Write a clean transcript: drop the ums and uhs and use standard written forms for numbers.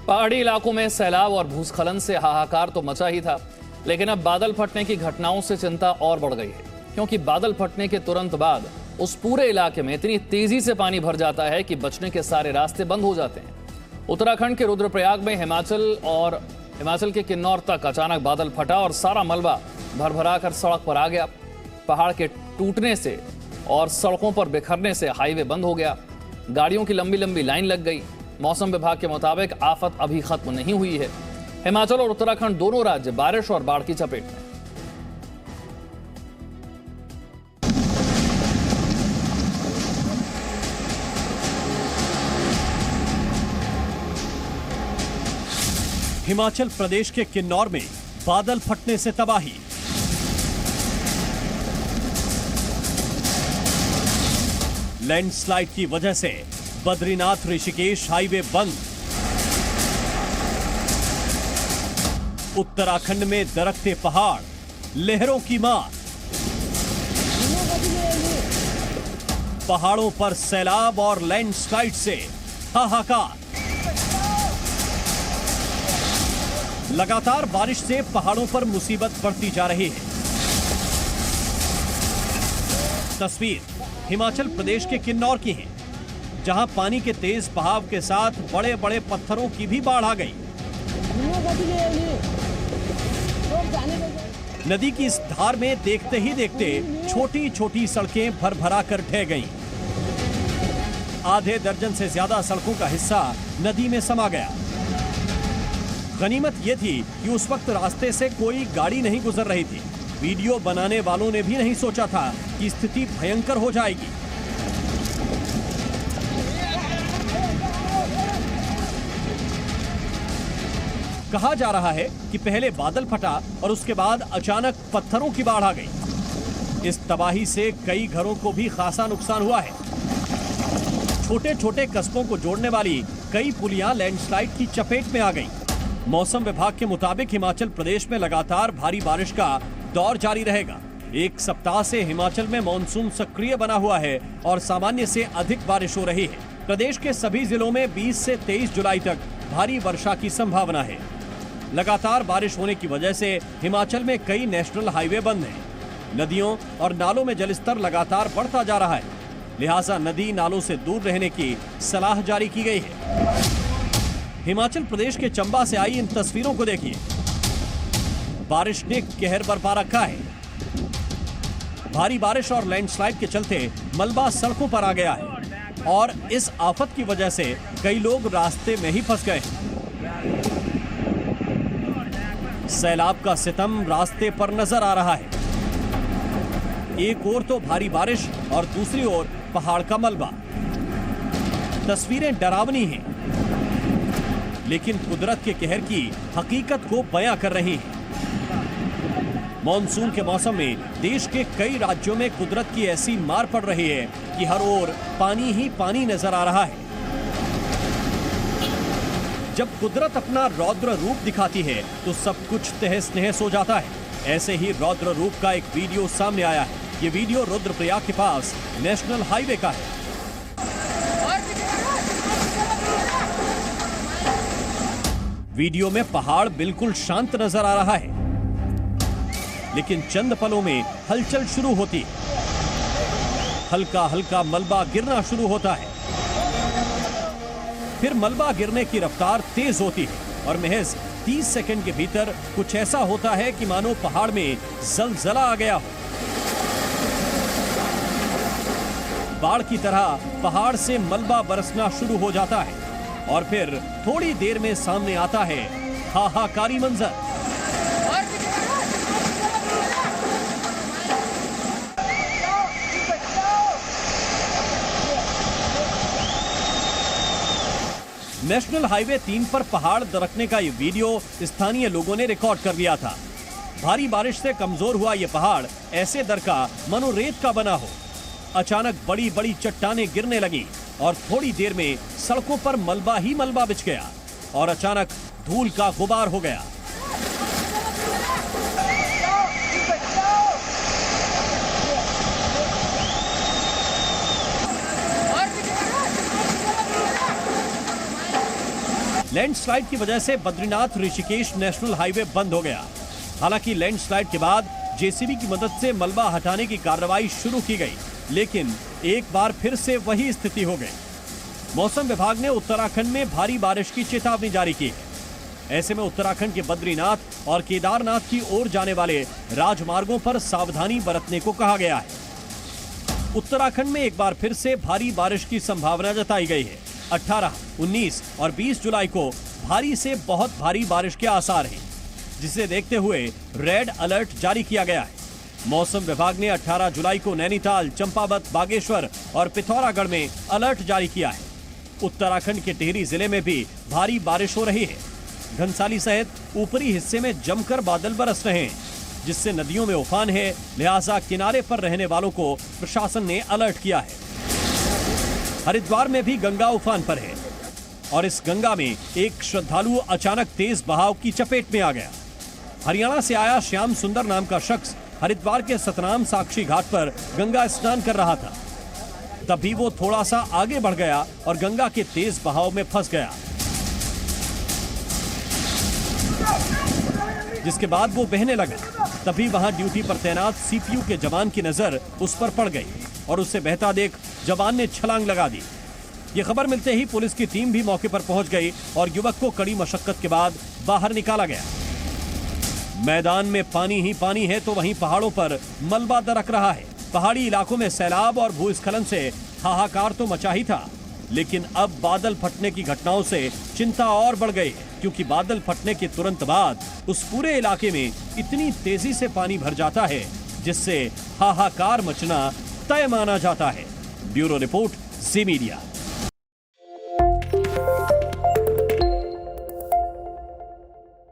पहाड़ी इलाकों में सैलाब और भूस्खलन से हाहाकार तो मचा ही था, लेकिन अब बादल फटने की घटनाओं से चिंता और बढ़ गई है, क्योंकि बादल फटने के तुरंत बाद उस पूरे इलाके में इतनी तेजी से पानी भर जाता है कि बचने के सारे रास्ते बंद हो जाते हैं। उत्तराखंड के रुद्रप्रयाग में हिमाचल के किन्नौर तक अचानक बादल फटा और सारा मलबा भरभरा कर सड़क पर आ गया। पहाड़ के टूटने से और सड़कों पर बिखरने से हाईवे बंद हो गया। गाड़ियों की लंबी लंबी लाइन लग गई। मौसम विभाग के मुताबिक आफत अभी खत्म नहीं हुई है। हिमाचल और उत्तराखंड दोनों राज्य बारिश और बाढ़ की चपेट में। हिमाचल प्रदेश के किन्नौर में बादल फटने से तबाही। लैंडस्लाइड की वजह से बद्रीनाथ ऋषिकेश हाईवे बंद। उत्तराखंड में दरकते पहाड़, लहरों की मार। पहाड़ों पर सैलाब और लैंडस्लाइड से हाहाकार। लगातार बारिश से पहाड़ों पर मुसीबत बढ़ती जा रही है। तस्वीर हिमाचल प्रदेश के किन्नौर की है, जहां पानी के तेज बहाव के साथ बड़े बड़े पत्थरों की भी बाढ़ आ गई। नदी की इस धार में देखते ही देखते छोटी छोटी सड़कें भरभरा कर ढह गईं। आधे दर्जन से ज्यादा सड़कों का हिस्सा नदी में समा गया। गनीमत यह थी कि उस वक्त रास्ते से कोई गाड़ी नहीं गुजर रही थी। वीडियो बनाने वालों ने भी नहीं सोचा था कि स्थिति भयंकर हो जाएगी। कहा जा रहा है कि पहले बादल फटा और उसके बाद अचानक पत्थरों की बाढ़ आ गई। इस तबाही से कई घरों को भी खासा नुकसान हुआ है। छोटे छोटे कस्बों को जोड़ने वाली कई पुलियां लैंडस्लाइड की चपेट में आ गईं। मौसम विभाग के मुताबिक हिमाचल प्रदेश में लगातार भारी बारिश का दौर जारी रहेगा। एक सप्ताह से हिमाचल में मॉनसून सक्रिय बना हुआ है और सामान्य से अधिक बारिश हो रही है। प्रदेश के सभी जिलों में 20 से 23 जुलाई तक भारी वर्षा की संभावना है। लगातार बारिश होने की वजह से हिमाचल में कई नेशनल हाईवे बंद हैं। नदियों और नालों में जलस्तर लगातार बढ़ता जा रहा है, लिहाजा नदी नालों से दूर रहने की सलाह जारी की गई है। हिमाचल प्रदेश के चंबा से आई इन तस्वीरों को देखिए। बारिश ने कहर बरपा रखा है। भारी बारिश और लैंडस्लाइड के चलते मलबा सड़कों पर आ गया है और इस आफत की वजह से कई लोग रास्ते में ही फंस गए। सैलाब का सितम रास्ते पर नजर आ रहा है। एक ओर तो भारी बारिश और दूसरी ओर पहाड़ का मलबा। तस्वीरें डरावनी हैं, लेकिन कुदरत के कहर की हकीकत को बयां कर रही है। मॉनसून के मौसम में देश के कई राज्यों में कुदरत की ऐसी मार पड़ रही है कि हर ओर पानी ही पानी नजर आ रहा है। जब कुदरत अपना रौद्र रूप दिखाती है तो सब कुछ तहस नहस हो जाता है। ऐसे ही रौद्र रूप का एक वीडियो सामने आया है। ये वीडियो रुद्रप्रयाग के पास नेशनल हाईवे का है। वीडियो में पहाड़ बिल्कुल शांत नजर आ रहा है, लेकिन चंद पलों में हलचल शुरू होती है। हल्का हल्का मलबा गिरना शुरू होता है। फिर मलबा गिरने की रफ्तार तेज होती है और महज 30 सेकंड के भीतर कुछ ऐसा होता है कि मानो पहाड़ में जलजला आ गया हो। बाढ़ की तरह पहाड़ से मलबा बरसना शुरू हो जाता है और फिर थोड़ी देर में सामने आता है हाहाकारी मंजर। नेशनल हाईवे 3 पर पहाड़ दरकने का ये वीडियो स्थानीय लोगों ने रिकॉर्ड कर लिया था। भारी बारिश से कमजोर हुआ ये पहाड़ ऐसे दरका मानो रेत का बना हो। अचानक बड़ी बड़ी चट्टानें गिरने लगी और थोड़ी देर में सड़कों पर मलबा ही मलबा बिछ गया और अचानक धूल का गुबार हो गया। लैंडस्लाइड की वजह से बद्रीनाथ ऋषिकेश नेशनल हाईवे बंद हो गया। हालांकि लैंडस्लाइड के बाद जेसीबी की मदद से मलबा हटाने की कार्रवाई शुरू की गई, लेकिन एक बार फिर से वही स्थिति हो गई। मौसम विभाग ने उत्तराखंड में भारी बारिश की चेतावनी जारी की है। ऐसे में उत्तराखंड के बद्रीनाथ और केदारनाथ की ओर जाने वाले राजमार्गों पर सावधानी बरतने को कहा गया है। उत्तराखंड में एक बार फिर से भारी बारिश की संभावना जताई गई है। 18, 19 और 20 जुलाई को भारी से बहुत भारी बारिश के आसार हैं, जिसे देखते हुए रेड अलर्ट जारी किया गया है। मौसम विभाग ने 18 जुलाई को नैनीताल, चंपावत, बागेश्वर और पिथौरागढ़ में अलर्ट जारी किया है। उत्तराखंड के टिहरी जिले में भी भारी बारिश हो रही है। घनसाली सहित ऊपरी हिस्से में जमकर बादल बरस रहे हैं, जिससे नदियों में उफान है। लिहाजा किनारे पर रहने वालों को प्रशासन ने अलर्ट किया है। हरिद्वार में भी गंगा उफान पर है और इस गंगा में एक श्रद्धालु अचानक तेज बहाव की चपेट में आ गया। हरियाणा से आया श्याम सुंदर नाम का शख्स हरिद्वार के सतनाम साक्षी घाट पर गंगा स्नान कर रहा था। तभी वो थोड़ा सा आगे बढ़ गया और गंगा के तेज बहाव में फंस गया, जिसके बाद वो बहने लगा। तभी वहां ड्यूटी पर तैनात सीपीयू के जवान की नजर उस पर पड़ गई और उसे बहता देख जवान ने छलांग लगा दी। ये खबर मिलते ही पुलिस की टीम भी मौके पर पहुंच गई और युवक को कड़ी मशक्कत के बाद बाहर निकाला गया। मैदान में पानी ही पानी है तो वहीं पहाड़ों पर मलबा दरक रहा है। पहाड़ी इलाकों में सैलाब और भूस्खलन से हाहाकार तो मचा ही था, लेकिन अब बादल फटने की घटनाओं से चिंता और बढ़ गई है, क्योंकि बादल फटने के तुरंत बाद उस पूरे इलाके में इतनी तेजी से पानी भर जाता है, जिससे हाहाकार मचना तय माना जाता है। ब्यूरो रिपोर्ट, जी मीडिया।